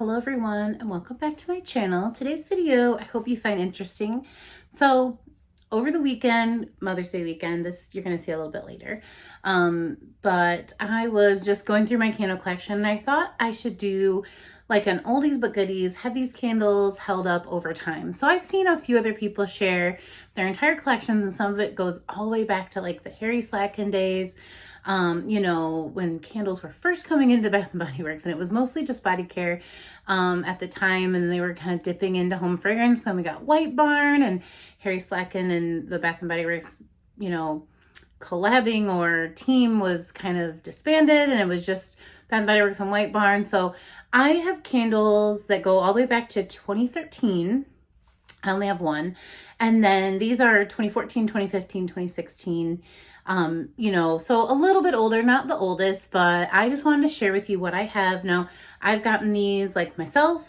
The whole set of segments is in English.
Hello everyone and welcome back to my channel. Today's video I hope you find interesting. So over the weekend, Mother's Day weekend, this you're going to see a little bit later, but I was just going through my candle collection and I thought I should do like an oldies but goodies, have these candles held up over time. So I've seen a few other people share their entire collections and some of it goes all the way back to like the Harry Slatkin days. You know, when candles were first coming into Bath and Body Works, and it was mostly just body care at the time, and they were kind of dipping into home fragrance. Then we got whitebarn and Harry Slatkin and the Bath and Body Works, you know, collabing or team was kind of disbanded, and it was just Bath and Body Works and whitebarn. So I have candles that go all the way back to 2013. I only have one. And then these are 2014, 2015, 2016. You know, so a little bit older, not the oldest, but I just wanted to share with you what I have. Now, I've gotten these like myself.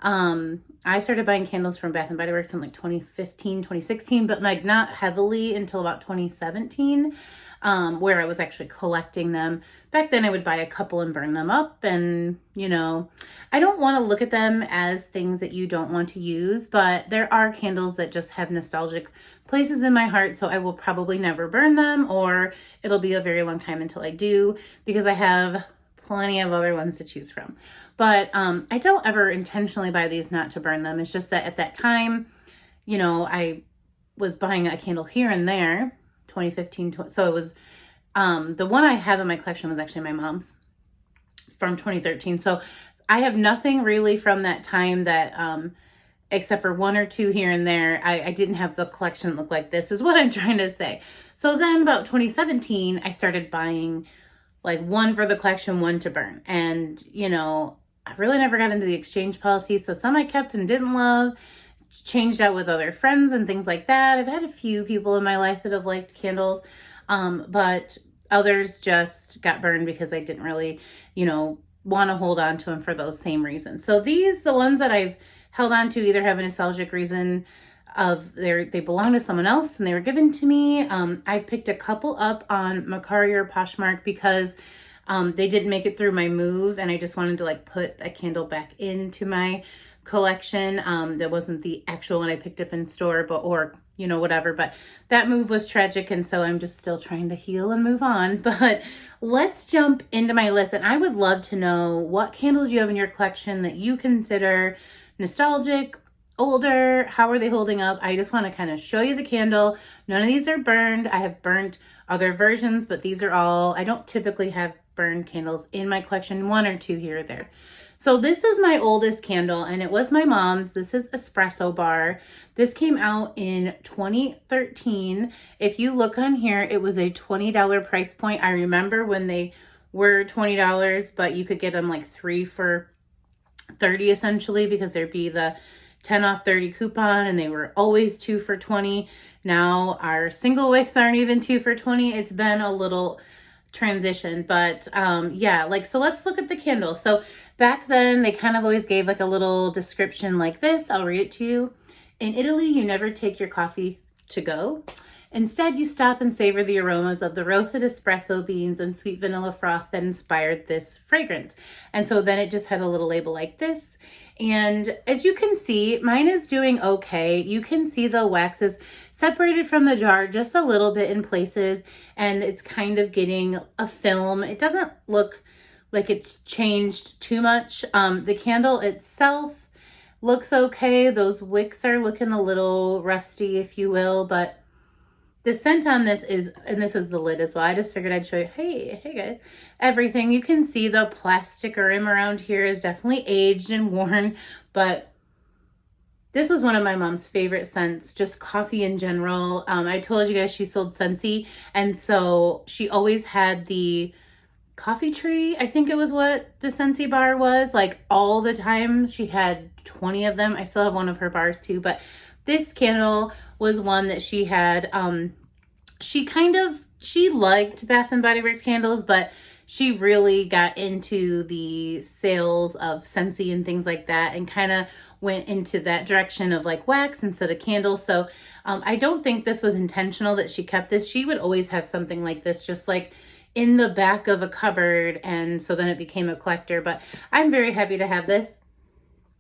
I started buying candles from Bath and Body Works in like 2015, 2016, but like not heavily until about 2017, where I was actually collecting them. Back then I would buy a couple and burn them up, and you know, I don't want to look at them as things that you don't want to use, but there are candles that just have nostalgic places in my heart, so I will probably never burn them, or it'll be a very long time until I do, because I have plenty of other ones to choose from. But I don't ever intentionally buy these not to burn them. It's just that at that time, you know, I was buying a candle here and there, 2015, so it was, the one I have in my collection was actually my mom's from 2013. So I have nothing really from that time that, except for one or two here and there. I didn't have the collection look like this, is what I'm trying to say. So then about 2017, I started buying like one for the collection, one to burn. And, you know, I really never got into the exchange policy. So some I kept and didn't love, changed out with other friends and things like that. I've had a few people in my life that have liked candles, but others just got burned because I didn't really, you know, want to hold on to them for those same reasons. So these, the ones that I've held on to, either have a nostalgic reason of they belong to someone else and they were given to me. I've picked a couple up on Mocha or Poshmark because they didn't make it through my move, and I just wanted to like put a candle back into my collection. That wasn't the actual one I picked up in store, but or you know, whatever, but that move was tragic, and so I'm just still trying to heal and move on. But let's jump into my list, and I would love to know what candles you have in your collection that you consider nostalgic, older, how are they holding up. I just want to kind of show you the candle. None of these are burned. I have burnt other versions, but these are all, I don't typically have burned candles in my collection, one or two here or there. So this is my oldest candle, and it was my mom's. This is Espresso Bar. This came out in 2013. If you look on here, it was a $20 price point. I remember when they were $20, but you could get them like 3 for $30 essentially, because there'd be the 10 off 30 coupon, and they were always 2 for $20. Now our single wicks aren't even 2 for $20. It's been a little transition, but yeah, like, so let's look at the candle. So back then they kind of always gave like a little description like this. I'll read it to you. In Italy, you never take your coffee to go. Instead, you stop and savor the aromas of the roasted espresso beans and sweet vanilla froth that inspired this fragrance. And so then it just had a little label like this. And as you can see, mine is doing okay. You can see the wax is separated from the jar just a little bit in places, and it's kind of getting a film. It doesn't look like it's changed too much. The candle itself looks okay. Those wicks are looking a little rusty, if you will, but the scent on this is, and this is the lid as well. I just figured I'd show you, hey guys, everything. You can see the plastic rim around here is definitely aged and worn, but this was one of my mom's favorite scents, just coffee in general. I told you guys she sold Scentsy, and so she always had the coffee tree, I think it was what the Scentsy bar was, like all the time. She had 20 of them. I still have one of her bars too, but this candle was one that she had. She liked Bath and Body Works candles, but she really got into the sales of Scentsy and things like that, and kind of went into that direction of like wax instead of candles. So I don't think this was intentional that she kept this. She would always have something like this, just like in the back of a cupboard, and so then it became a collector. But I'm very happy to have this.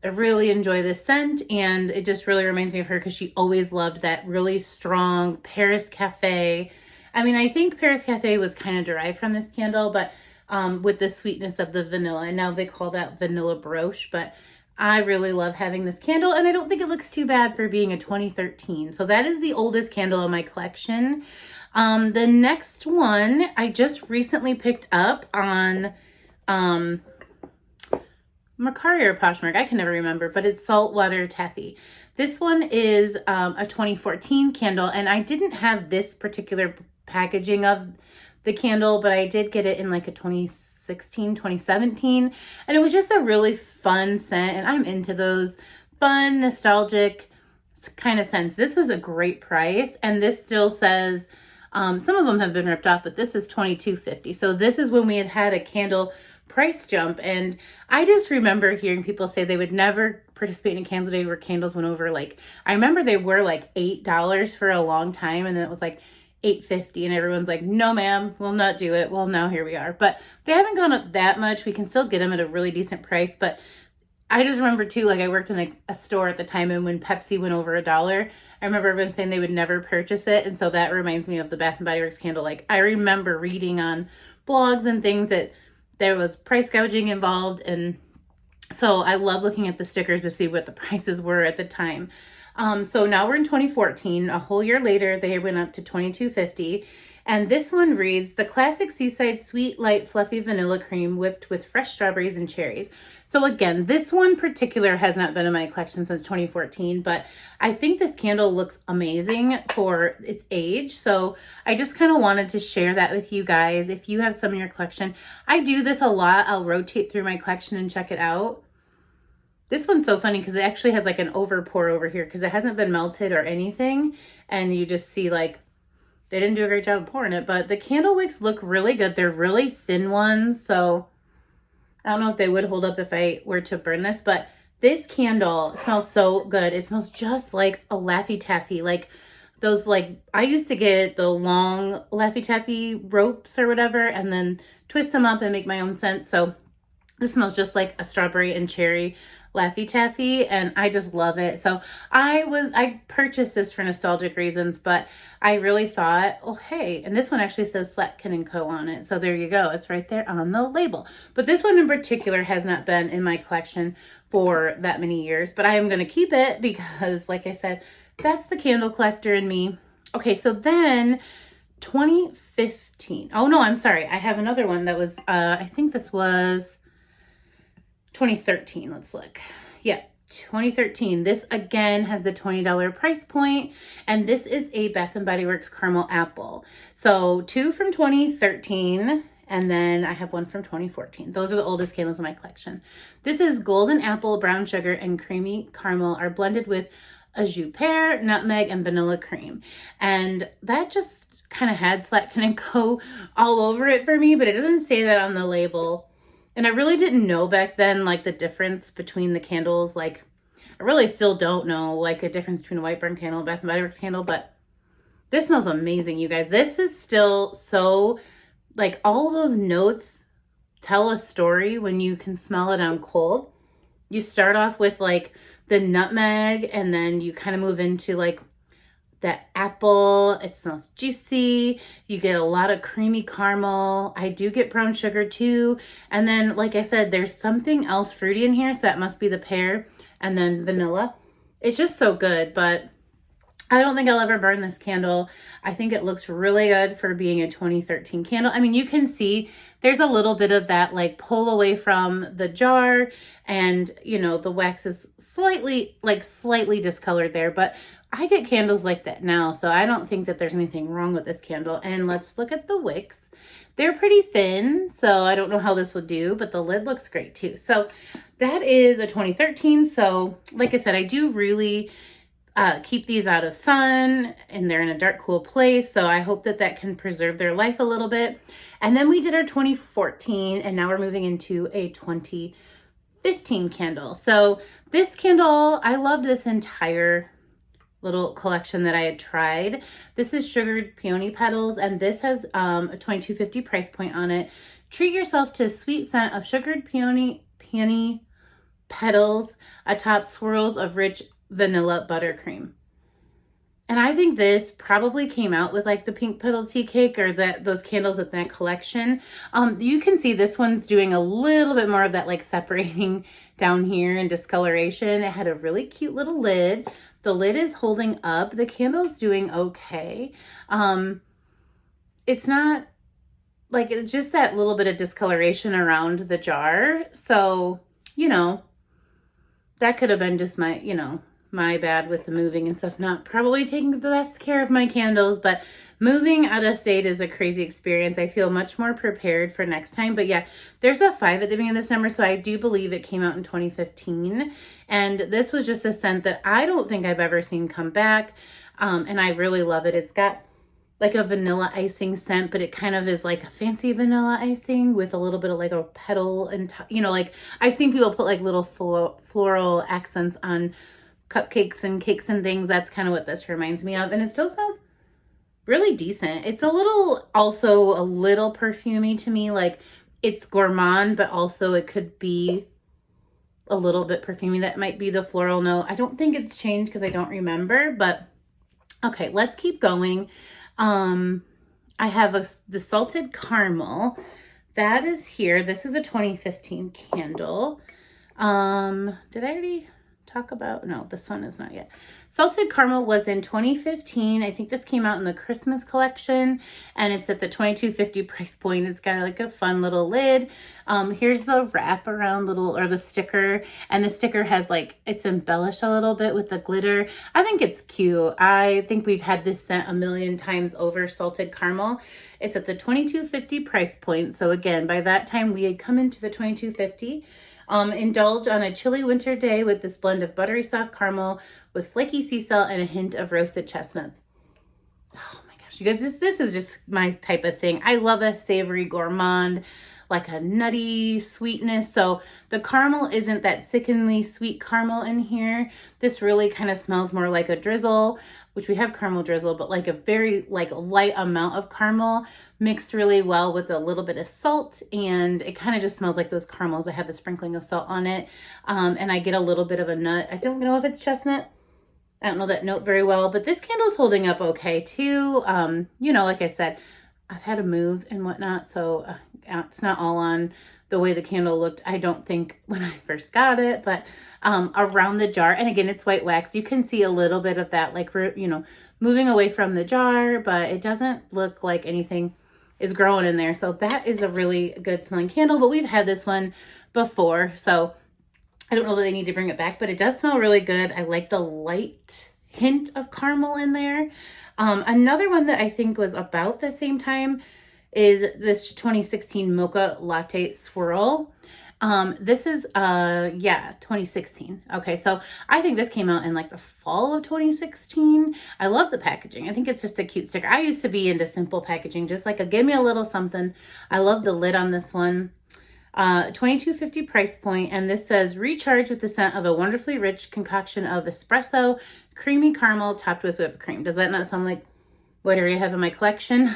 I really enjoy this scent, and it just really reminds me of her because she always loved that really strong Paris Cafe. I mean, I think Paris Cafe was kind of derived from this candle, but with the sweetness of the vanilla. And now they call that vanilla broche, but I really love having this candle, and I don't think it looks too bad for being a 2013. So that is the oldest candle in my collection. The next one I just recently picked up on Mercari or Poshmark, I can never remember, but it's Saltwater Taffy. This one is a 2014 candle, and I didn't have this particular packaging of the candle, but I did get it in like a 2016, 2017, and it was just a really fun scent, and I'm into those fun, nostalgic kind of scents. This was a great price, and this still says, some of them have been ripped off, but this is $22.50. So this is when we had a candle price jump, and I just remember hearing people say they would never participate in a candle day where candles went over, like, I remember they were like $8 for a long time, and then it was like $8.50, and everyone's like, no ma'am, we'll not do it. Well, now here we are, but they haven't gone up that much. We can still get them at a really decent price, but I just remember too, like I worked in a store at the time, and when Pepsi went over $1, I remember everyone saying they would never purchase it, and so that reminds me of the Bath and Body Works candle. Like, I remember reading on blogs and things that there was price gouging involved, and so I love looking at the stickers to see what the prices were at the time. So now we're in 2014. A whole year later, they went up to $22.50. And this one reads, the classic seaside sweet, light, fluffy vanilla cream whipped with fresh strawberries and cherries. So again, this one particular has not been in my collection since 2014, but I think this candle looks amazing for its age. So I just kind of wanted to share that with you guys. If you have some in your collection, I do this a lot. I'll rotate through my collection and check it out. This one's so funny because it actually has like an over pour over here because it hasn't been melted or anything. And you just see like, they didn't do a great job of pouring it, but the candle wicks look really good. They're really thin ones, so I don't know if they would hold up if I were to burn this, but this candle smells so good. It smells just like a Laffy Taffy, like those, like, I used to get the long Laffy Taffy ropes or whatever, and then twist them up and make my own scent. So this smells just like a strawberry and cherry Laffy Taffy, and I just love it. So I purchased this for nostalgic reasons, but I really thought, oh hey, and this one actually says Slatkin & Co on it, so there you go, it's right there on the label. But this one in particular has not been in my collection for that many years, but I am going to keep it because, like I said, that's the candle collector in me. Okay, so then 2015, oh no, I'm sorry, I have another one that was I think this was 2013. Let's look. Yeah, 2013. This again has the $20 price point, and this is a Bath and Body Works caramel apple. So 2 from 2013, and then I have 1 from 2014. Those are the oldest candles in my collection. This is golden apple, brown sugar, and creamy caramel are blended with a jus pear, nutmeg, and vanilla cream. And that just kind of had Slatkin & Co all over it for me, but it doesn't say that on the label. And I really didn't know back then, like, the difference between the candles. Like, I really still don't know, like, a difference between a whitebarn candle and a Bath & Body Works candle. But this smells amazing, you guys. This is still so, like, all those notes tell a story when you can smell it on cold. You start off with, like, the nutmeg, and then you kind of move into, like, that apple. It smells juicy. You get a lot of creamy caramel. I do get brown sugar too. And then, like I said, there's something else fruity in here, so that must be the pear, and then vanilla. It's just so good, but I don't think I'll ever burn this candle. I think it looks really good for being a 2013 candle. I mean, you can see there's a little bit of that, like, pull away from the jar, and, you know, the wax is slightly discolored there, but I get candles like that now, so I don't think that there's anything wrong with this candle. And let's look at the wicks. They're pretty thin, so I don't know how this would do, but the lid looks great too. So that is a 2013. So like I said, I do really keep these out of sun, and they're in a dark, cool place. So I hope that that can preserve their life a little bit. And then we did our 2014, and now we're moving into a 2015 candle. So this candle, I loved this entire little collection that I had tried. This is sugared peony petals, and this has a $22.50 price point on it. Treat yourself to a sweet scent of sugared peony petals atop swirls of rich vanilla buttercream. And I think this probably came out with like the pink petal tea cake or those candles in that collection. You can see this one's doing a little bit more of that like separating down here and discoloration. It had a really cute little lid. The lid is holding up. The candle's doing okay. It's not like, it's just that little bit of discoloration around the jar. So, you know, that could have been just my, you know, my bad with the moving and stuff, not probably taking the best care of my candles, but moving out of state is a crazy experience. I feel much more prepared for next time. But yeah, there's a 5 at the beginning of this number, so I do believe it came out in 2015. And this was just a scent that I don't think I've ever seen come back. And I really love it. It's got like a vanilla icing scent, but it kind of is like a fancy vanilla icing with a little bit of like a petal and, you know, like I've seen people put like little floral accents on cupcakes and cakes and things. That's kind of what this reminds me of. And it still smells really decent. It's a little, also a little perfumey to me. Like it's gourmand, but also it could be a little bit perfumey. That might be the floral note. I don't think it's changed because I don't remember, but okay, let's keep going. I have the salted caramel that is here. This is a 2015 candle. Did I already talk about? No, this one is not yet. Salted caramel was in 2015. I think this came out in the Christmas collection, and it's at the $22.50 price point. It's got like a fun little lid. Here's the wrap around little, or the sticker, and the sticker has like, it's embellished a little bit with the glitter. I think it's cute. I think we've had this scent a million times over, salted caramel. It's at the $22.50 price point. So again, by that time we had come into the $22.50. Indulge on a chilly winter day with this blend of buttery soft caramel with flaky sea salt and a hint of roasted chestnuts. Oh my gosh, you guys, this is just my type of thing. I love a savory gourmand, like a nutty sweetness. So the caramel isn't that sickeningly sweet caramel in here. This really kind of smells more like a drizzle, which we have caramel drizzle, but like a very like light amount of caramel mixed really well with a little bit of salt, and it kind of just smells like those caramels that have a sprinkling of salt on it. And I get a little bit of a nut. I don't know if it's chestnut. I don't know that note very well, but this candle's holding up okay too. You know, like I said, I've had to move and whatnot, so it's not all on the way the candle looked, I don't think, when I first got it, but around the jar, and again, it's white wax. You can see a little bit of that, like, you know, moving away from the jar, but it doesn't look like anything is growing in there. So that is a really good smelling candle, but we've had this one before, so I don't know that they need to bring it back, but it does smell really good. I like the light hint of caramel in there. Another one that I think was about the same time is this 2016 Mocha Latte Swirl. This is, 2016. Okay, so I think this came out in like the fall of 2016. I love the packaging. I think it's just a cute sticker. I used to be into simple packaging, just like give me a little something. I love the lid on this one. $22.50 price point, and this says recharge with the scent of a wonderfully rich concoction of espresso, creamy caramel topped with whipped cream. Does that not sound like what I already have in my collection?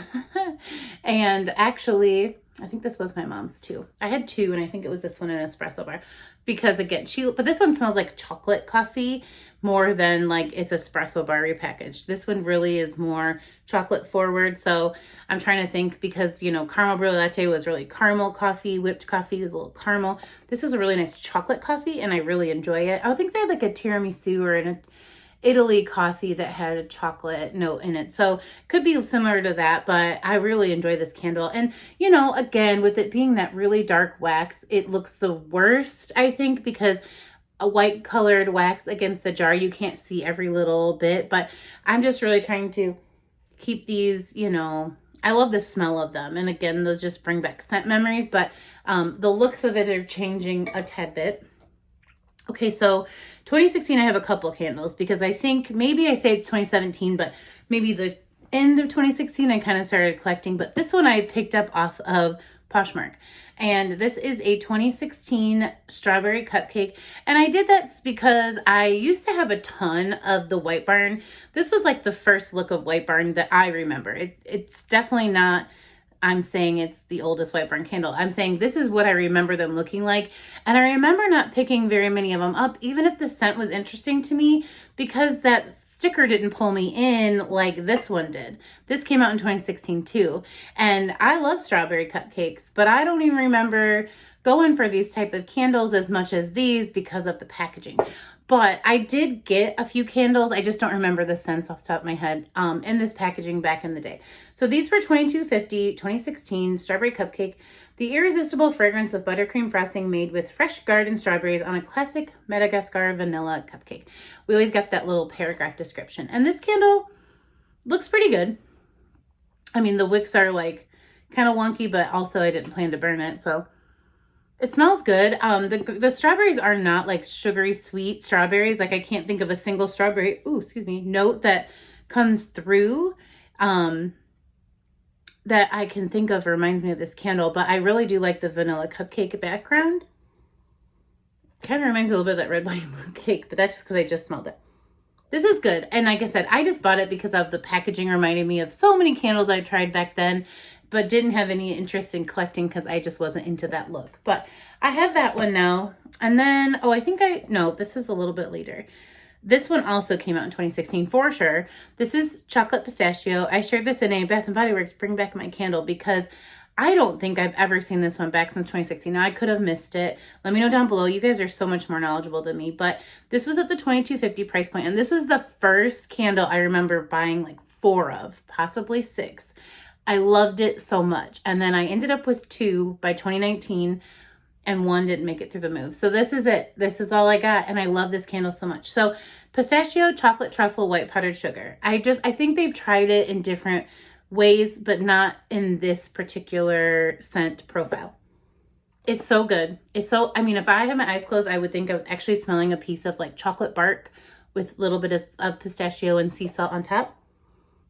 And actually, I think this was my mom's too. I had two, and I think it was this one in Espresso Bar, because again, but this one smells like chocolate coffee more than like it's Espresso Bar repackaged. This one really is more chocolate forward. So I'm trying to think, because, you know, caramel brulee latte was really caramel coffee, whipped coffee is a little caramel. This is a really nice chocolate coffee, and I really enjoy it. I think they had like a tiramisu or an Italy coffee that had a chocolate note in it. So could be similar to that, but I really enjoy this candle. And, you know, again, with it being that really dark wax, it looks the worst, I think, because a white colored wax against the jar, you can't see every little bit, but I'm just really trying to keep these, you know, I love the smell of them. And again, those just bring back scent memories, but the looks of it are changing a tad bit. Okay, so 2016, I have a couple candles, because I think maybe I say it's 2017, but maybe the end of 2016, I kind of started collecting. But this one I picked up off of Poshmark, and this is a 2016 strawberry cupcake. And I did that because I used to have a ton of the whitebarn. This was like the first look of whitebarn that I remember. It's definitely not I'm saying it's the oldest whitebarn candle. I'm saying this is what I remember them looking like. And I remember not picking very many of them up, even if the scent was interesting to me, because that sticker didn't pull me in like this one did. This came out in 2016 too. And I love strawberry cupcakes, but I don't even remember going for these type of candles as much as these because of the packaging. But I did get a few candles. I just don't remember the scents off the top of my head in this packaging back in the day. So these were $22.50, 2016 strawberry cupcake. The irresistible fragrance of buttercream frosting made with fresh garden strawberries on a classic Madagascar vanilla cupcake. We always got that little paragraph description. And this candle looks pretty good. I mean, the wicks are like kind of wonky, but also I didn't plan to burn it, so it smells good. The strawberries are not like sugary sweet strawberries. Like I can't think of a single strawberry, note that comes through that I can think of reminds me of this candle. But I really do like the vanilla cupcake background. Kind of reminds me a little bit of that red, white, and blue cake, but that's just because I just smelled it. This is good. And like I said, I just bought it because of the packaging reminded me of so many candles I tried back then, but didn't have any interest in collecting because I just wasn't into that look. But I have that one now. And then, no, this is a little bit later. This one also came out in 2016 for sure. This is chocolate pistachio. I shared this in a Bath & Body Works Bring Back My Candle because I don't think I've ever seen this one back since 2016. Now, I could have missed it. Let me know down below. You guys are so much more knowledgeable than me. But this was at the $22.50 price point. And this was the first candle I remember buying like 4 of, possibly 6. I loved it so much. And then I ended up with 2 by 2019. And 1 didn't make it through the move. So this is it. This is all I got. And I love this candle so much. So pistachio, chocolate truffle, white powdered sugar. I think they've tried it in different ways, but not in this particular scent profile. It's so good. I mean, if I had my eyes closed, I would think I was actually smelling a piece of like chocolate bark with a little bit of pistachio and sea salt on top.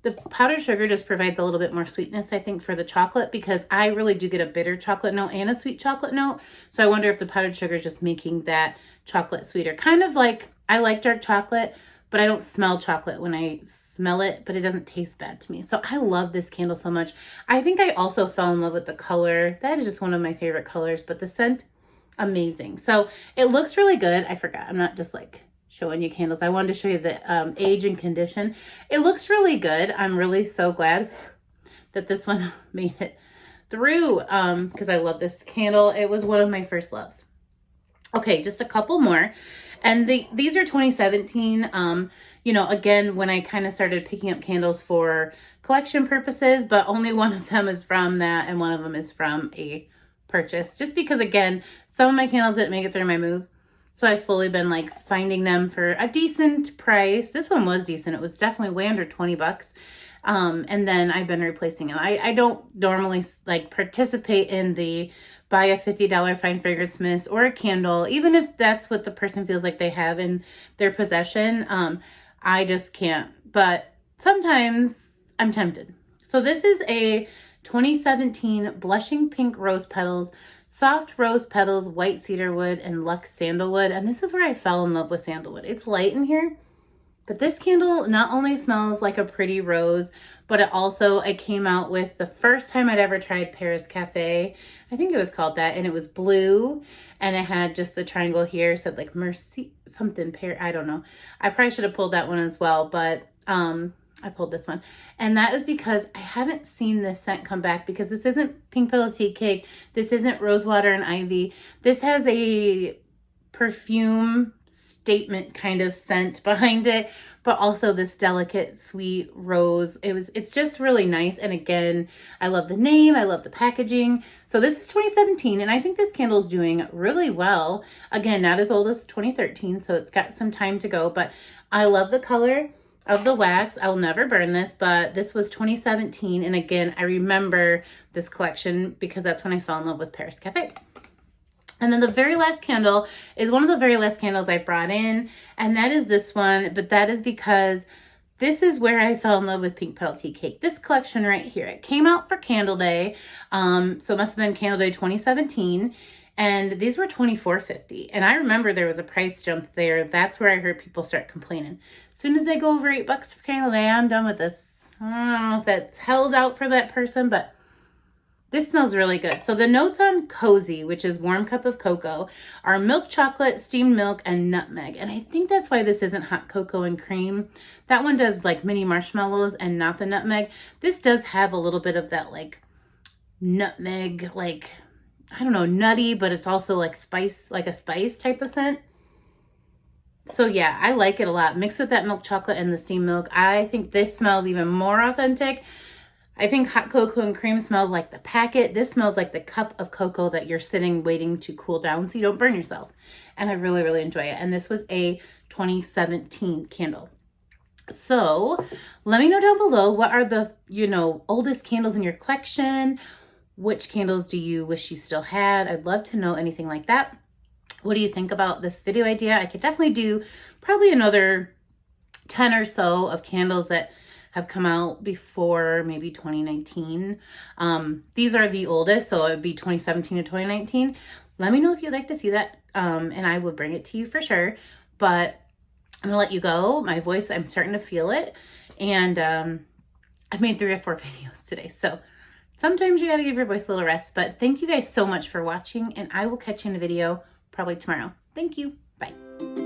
The powdered sugar just provides a little bit more sweetness, I think, for the chocolate, because I really do get a bitter chocolate note and a sweet chocolate note. So I wonder if the powdered sugar is just making that chocolate sweeter. Kind of like, I like dark chocolate, but I don't smell chocolate when I smell it, but it doesn't taste bad to me. So I love this candle so much. I think I also fell in love with the color. That is just one of my favorite colors, but the scent, amazing. So it looks really good. I forgot, I'm not just like showing you candles. I wanted to show you the age and condition. It looks really good. I'm really so glad that this one made it through because I love this candle. It was one of my first loves. Okay, just a couple more. And these are 2017. You know, again, when I kind of started picking up candles for collection purposes, but only one of them is from that and one of them is from a purchase. Just because, again, some of my candles didn't make it through my move. So I've slowly been like finding them for a decent price. This one was decent. It was definitely way under 20 bucks. And then I've been replacing them. I don't normally like participate in the buy a $50 fine fragrance mist or a candle, even if that's what the person feels like they have in their possession. I just can't, but sometimes I'm tempted. So this is a 2017 blushing pink rose petals, soft rose petals, white cedarwood, and luxe sandalwood. And this is where I fell in love with sandalwood. It's light in here, but this candle not only smells like a pretty rose, but it came out with the first time I'd ever tried Paris Cafe. I think it was called that. And it was blue and it had just the triangle here. Said like Mercy, something, I don't know. I probably should have pulled that one as well, but I pulled this one. And that is because I haven't seen this scent come back, because this isn't pink petal tea cake. This isn't rosewater and ivy. This has a perfume statement kind of scent behind it, but also this delicate sweet rose. It's just really nice. And again, I love the name. I love the packaging. So this is 2017 and I think this candle is doing really well. Again, not as old as 2013, so it's got some time to go, but I love the color of the wax. I'll never burn this, but this was 2017. And again, I remember this collection because that's when I fell in love with Paris Cafe. And then the very last candle is one of the very last candles I brought in, and that is this one, but that is because this is where I fell in love with Pink Petal Tea Cake. This collection right here, it came out for Candle Day, so it must have been Candle Day 2017, and these were $24.50. And I remember there was a price jump there. That's where I heard people start complaining. As soon as they go over $8 for Candle Day, I'm done with this. I don't know if that's held out for that person, but This smells really good. So the notes on Cozy, which is warm cup of cocoa, are milk chocolate, steamed milk, and nutmeg. And I think that's why this isn't hot cocoa and cream. That one does like mini marshmallows and not the nutmeg. This does have a little bit of that like nutmeg, like, I don't know, nutty, but it's also like spice, like a spice type of scent. So yeah, I like it a lot. Mixed with that milk chocolate and the steamed milk, I think this smells even more authentic. I think hot cocoa and cream smells like the packet. This smells like the cup of cocoa that you're sitting waiting to cool down so you don't burn yourself. And I really, really enjoy it. And this was a 2017 candle. So let me know down below, what are the, oldest candles in your collection? Which candles do you wish you still had? I'd love to know anything like that. What do you think about this video idea? I could definitely do probably another 10 or so of candles that have come out before maybe 2019. These are the oldest, so it would be 2017 to 2019. Let me know if you'd like to see that, and I will bring it to you for sure. But I'm gonna let you go. My voice, I'm starting to feel it. And I've made 3 or 4 videos today, so sometimes you gotta give your voice a little rest. But thank you guys so much for watching, and I will catch you in a video probably tomorrow. Thank you. Bye.